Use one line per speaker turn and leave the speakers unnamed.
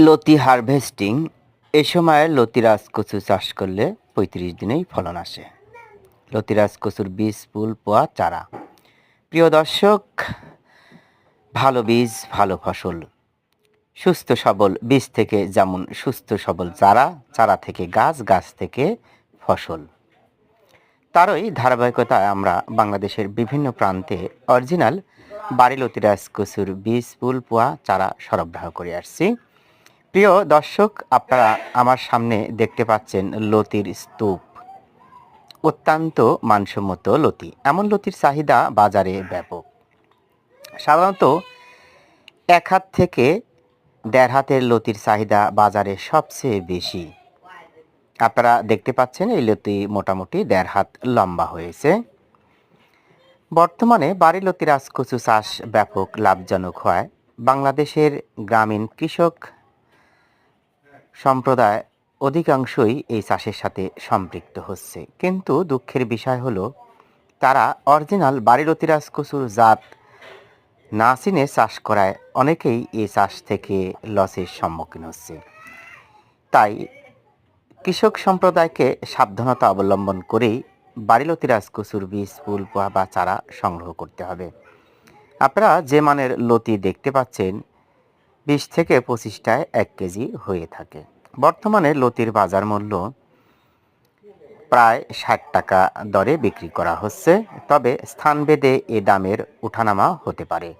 লতি হারভেস্টিং। এ সময় লতিরাজ কচু চাষ করলে ৩৫ দিনেই ফলন আসে। লতিরাজ কচুর বীজ, ফুল, পোয়া, চারা। প্রিয় দর্শক, ভালো বীজ ভালো ফসল। সুস্থ সবল বীজ থেকে যেমন সুস্থ সবল চারা, চারা থেকে গাছ, গাছ থেকে ফসল। তারই ধারাবাহিকতায় আমরা বাংলাদেশের বিভিন্ন প্রান্তে অরিজিনাল বাড়ি লতিরাজ কচুর বীজ, ফুল, পোয়া, চারা সরবরাহ করে আসছি। প্রিয় দর্শক, আপনারা আমার সামনে দেখতে পাচ্ছেন লতির স্তূপ। অত্যন্ত মানসম্মত লতি। এমন লতির চাহিদা বাজারে ব্যাপক। সাধারণত ১ হাত থেকে ১.৫ হাতের লতির চাহিদা বাজারে সবচেয়ে বেশি। আপনারা দেখতে পাচ্ছেন এই লতি মোটামুটি ১.৫ হাত লম্বা হয়েছে। বর্তমানে বাড়ি লতিরাজ কচু চাষ ব্যাপক লাভজনক হয়। বাংলাদেশের গ্রামীণ কৃষক সম্প্রদায় অধিকাংশই এই চাষের সাথে সম্পৃক্ত হচ্ছে, কিন্তু দুঃখের বিষয় হলো তারা অরিজিনাল বাড়ি লতিরাজ কচুর জাত না চিনে চাষ করায় অনেকেই এই চাষ থেকে লসের সম্মুখীন হচ্ছে। তাই কৃষক সম্প্রদায়কে সাবধানতা অবলম্বন করেই বাড়ি লতিরাজ কচুর বীজ, ফুল, পোয়া বা চারা সংগ্রহ করতে হবে। আপনারা যে মানের লতি দেখতে পাচ্ছেন ২০ থেকে ২৫ টায় ১ কেজি হয়ে থাকে। বর্তমানে লতির বাজার মূল্য প্রায় ৬০ টাকা দরে বিক্রি করা হচ্ছে, তবে স্থানভেদে এ দামের ওঠানামা হতে পারে।